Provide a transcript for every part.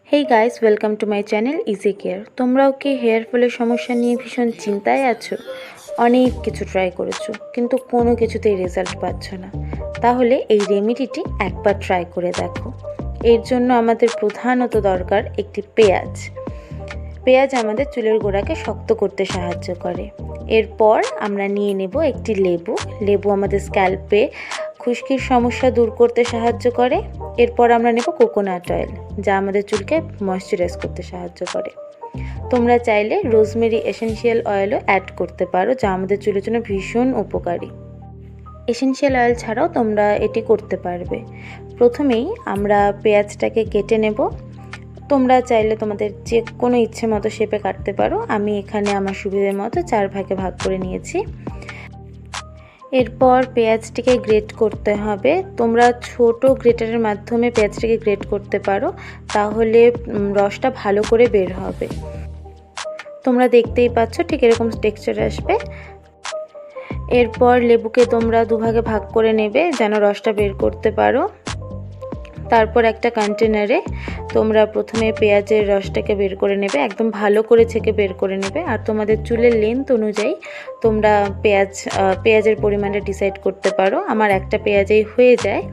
Hey guys, welcome to my channel easy care. তোমরাও কি hair ফলের সমস্যা নিয়ে ভীষণ চিন্তায় আছো? অনেক কিছু ট্রাই করেছো কিন্তু কোনো কিছুতেই রেজাল্ট পাচ্ছ না। তাহলে এই রেমেডিটি একবার ট্রাই করে দেখো। এর জন্য আমাদের প্রধানত দরকার একটি পেঁয়াজ। পেঁয়াজ আমাদের চুলের গোড়াকে শক্ত করতে সাহায্য করে। এরপর আমরা নিয়ে নেব একটি লেবু। লেবু আমাদের স্ক্যাল্পে খুশকির সমস্যা দূর করতে সাহায্য করে। এরপর আমরা নেব কোকোনাট অয়েল, যা আমাদের চুলকে ময়শ্চারাইজ করতে সাহায্য করে। তোমরা চাইলে রোজমেরি এসেনশিয়াল অয়েলও অ্যাড করতে পারো, যা আমাদের চুলের জন্য ভীষণ উপকারী। এসেনশিয়াল অয়েল ছাড়াও তোমরা এটি করতে পারবে। প্রথমেই আমরা পেঁয়াজটাকে কেটে নেব। তোমরা চাইলে তোমাদের যে কোনো ইচ্ছে মতো শেপে কাটতে পারো। আমি এখানে আমার সুবিধার মতো 4 ভাগে ভাগ করে নিয়েছি। এরপর পেঁয়াজটিকে গ্রেট করতে হবে। তোমরা ছোট গ্রেটারের মাধ্যমে পেঁয়াজটিকে গ্রেট করতে পারো, তাহলে রসটা ভালো করে বের হবে। তোমরা দেখতেই পাচ্ছ ঠিক এরকম টেক্সচার আসবে। এরপর লেবুকে তোমরা দুভাগে ভাগ করে নেবে যেন রসটা বের করতে পারো। তারপর একটা কন্টেনারে তোমরা প্রথমে পেঁয়াজের রসটাকে বের করে নেবে, একদম ভালো করে ছেঁকে বের করে নেবে। আর তোমাদের চুলের লেন্থ অনুযায়ী তোমরা পেঁয়াজের পরিমাণটা ডিসাইড করতে পারো। আমার একটা পেঁয়াজেই হয়ে যায়,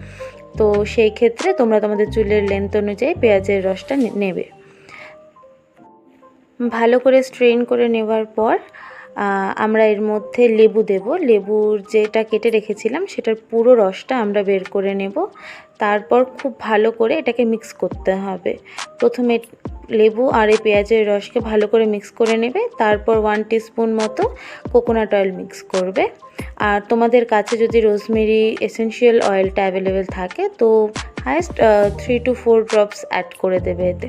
তো সেই ক্ষেত্রে তোমরা তোমাদের চুলের লেন্থ অনুযায়ী পেঁয়াজের রসটা নেবে। ভালো করে স্ট্রেন করে নেওয়ার পর আমরা এর মধ্যে লেবু দেব। লেবুর যেটা কেটে রেখেছিলাম সেটার পুরো রসটা আমরা বের করে নেব। তারপর খুব ভালো করে এটাকে মিক্স করতে হবে। প্রথমে লেবু আর এই পেঁয়াজের রসকে ভালো করে মিক্স করে নেবে। তারপর 1 টিস্পুন মতো কোকোনাট অয়েল মিক্স করবে। আর তোমাদের কাছে যদি রোজমেরি এসেনশিয়াল অয়েলটা অ্যাভেলেবেল থাকে তো হাইয়েস্ট 3 to 4 ড্রপস অ্যাড করে দেবে এতে।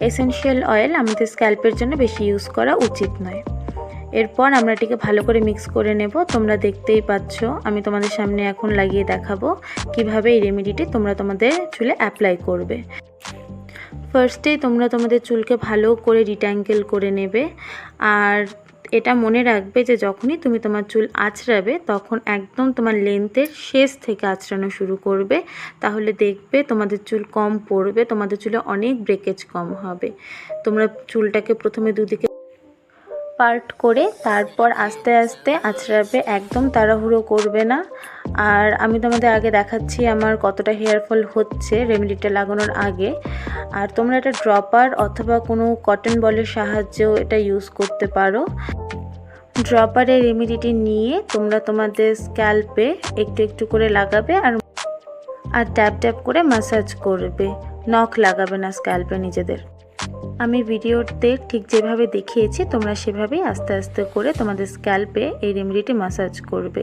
এসেনশিয়াল অয়েল আমাদের স্ক্যাল্পের জন্য বেশি ইউজ করা উচিত নয়। এরপর আমরা এটিকে ভালো করে মিক্স করে নেব। তোমরা দেখতেই পাচ্ছ, আমি তোমাদের সামনে এখন লাগিয়ে দেখাবো কিভাবে এই রেমেডিটি তোমরা তোমাদের চুলে অ্যাপ্লাই করবে। ফার্স্টেই তোমরা তোমাদের চুলকে ভালো করে ডিট্যাঙ্গেল করে নেবে। আর এটা মনে রাখবে যে যখনই তুমি তোমার চুল আঁচড়াবে তখন একদম তোমার লেন্থের শেষ থেকে আঁচড়ানো শুরু করবে। তাহলে দেখবে তোমাদের চুল কম পড়বে, তোমাদের চুলে অনেক ব্রেকেজ কম হবে। তোমরা চুলটাকে প্রথমে দুদিকে পার্ট করে তারপর আস্তে আস্তে আঁচড়াবে, একদম তাড়াহুড়ো করবে না। আর আমি তোমাদের আগে দেখাচ্ছি আমার কতটা হেয়ার ফল হচ্ছে রেমেডিটা লাগানোর আগে। আর তোমরা এটা ড্রপার অথবা কোনো কটন বলের সাহায্যেও এটা ইউজ করতে পারো। ড্রপারে রেমেডিটি নিয়ে তোমরা তোমাদের স্ক্যাল্পে একটু একটু করে লাগাবে আর ট্যাপ ট্যাপ করে ম্যাসাজ করবে। নখ লাগাবে না স্ক্যাল্পে নিজেদের। আমি ভিডিওতে ঠিক যেভাবে দেখিয়েছি তোমরা সেভাবেই আস্তে আস্তে করে তোমাদের স্ক্যাল্পে এই রেমেডিটি ম্যাসাজ করবে।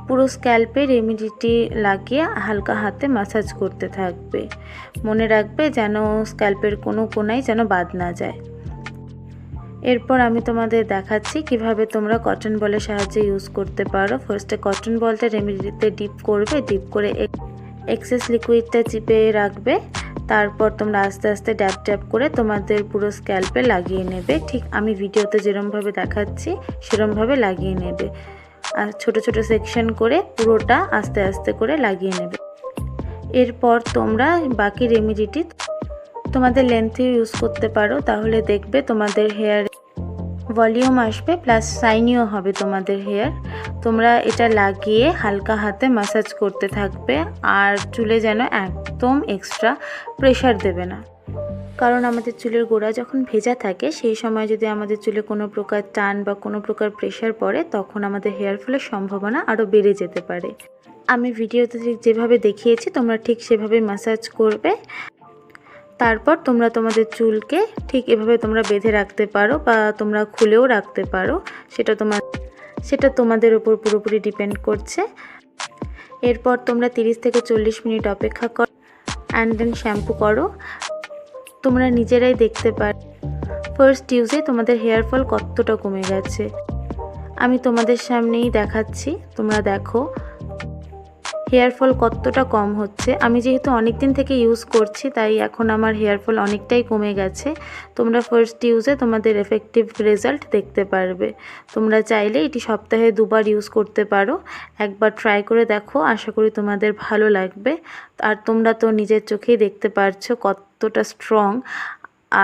পুরো স্ক্যাল্পে রেমেডিটি লাগিয়ে হালকা হাতে ম্যাসাজ করতে থাকবে। মনে রাখবে যেন স্ক্যাল্পের কোনো কোনায় যেন বাদ না যায়। এরপর আমি তোমাদের দেখাচ্ছি কিভাবে তোমরা কটন বলের সাহায্যে ইউজ করতে পারো। ফার্স্টে কটন বলটা রেমেডিতে ডিপ করবে, ডিপ করে এক্সেস লিকুইডটা চিপে রাখবে। তারপর তোমরা আস্তে আস্তে ড্যাপ ড্যাপ করে তোমাদের পুরো স্ক্যাল্পে লাগিয়ে নেবে। ঠিক আমি ভিডিওতে যেরমভাবে দেখাচ্ছি সেরমভাবে লাগিয়ে নেবে। আর ছোট ছোট সেকশন করে পুরোটা আস্তে আস্তে করে লাগিয়ে নেবে। এরপর তোমরা বাকি রেমেডিটি তোমাদের লেন্থে ইউজ করতে পারো, তাহলে দেখবে তোমাদের হেয়ার ভলিউম আসবে প্লাস শাইনিও হবে তোমাদের হেয়ার। তোমরা এটা লাগিয়ে হালকা হাতে ম্যাসাজ করতে থাকবে আর চুলে যেন একদম এক্সট্রা প্রেশার দেবে না। কারণ আমাদের চুলের গোড়া যখন ভেজা থাকে সেই সময় যদি আমাদের চুলে কোনো প্রকার টান বা কোনো প্রকার প্রেশার পড়ে তখন আমাদের হেয়ার ফলের সম্ভাবনা আরও বেড়ে যেতে পারে। আমি ভিডিওতে ঠিক যেভাবে দেখিয়েছি তোমরা ঠিক সেভাবে ম্যাসাজ করবে। তারপর তোমরা তোমাদের চুলকে ঠিক এভাবে তোমরা বেঁধে রাখতে পারো বা তোমরা খুলেও রাখতে পারো, সেটা তোমাদের উপর পুরোপুরি ডিপেন্ড করছে। এরপর তোমরা 30 থেকে 40 মিনিট অপেক্ষা করো অ্যান্ড দেন শ্যাম্পু করো। তোমরা নিজেরাই দেখতে পারো ফার্স্ট ইউজে তোমাদের হেয়ার ফল কতটা কমে গেছে। আমি তোমাদের সামনেই দেখাচ্ছি, তোমরা দেখো হেয়ার ফল কতটা কম হচ্ছে। আমি যেহেতু অনেক দিন থেকে ইউজ করছি তাই এখন আমার হেয়ার ফল অনেকটাই কমে গেছে। তোমরা ফার্স্ট ইউজে তোমাদের এফেক্টিভ রেজাল্ট দেখতে পারবে। তোমরা চাইলে এটি সপ্তাহে 2 বার ইউজ করতে পারো। একবার ট্রাই করে দেখো, আশা করি তোমাদের ভালো লাগবে। আর তোমরা তো নিজের চোখেই দেখতে পারছো কতটা স্ট্রং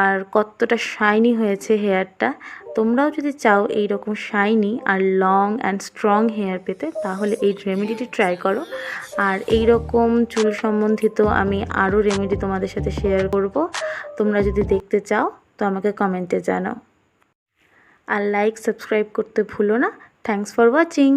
আর কতটা শাইনি হয়েছে হেয়ারটা। তোমরাও যদি চাও এই রকম শাইনি আর লং অ্যান্ড স্ট্রং হেয়ার পেতে, তাহলে এই রেমেডিটি ট্রাই করো। আর এই রকম চুল সম্বন্ধিত আমি আরও রেমেডি তোমাদের সাথে শেয়ার করব। তোমরা যদি দেখতে চাও তো আমাকে কমেন্টে জানাও। আর লাইক সাবস্ক্রাইব করতে ভুলো না। Thanks for watching.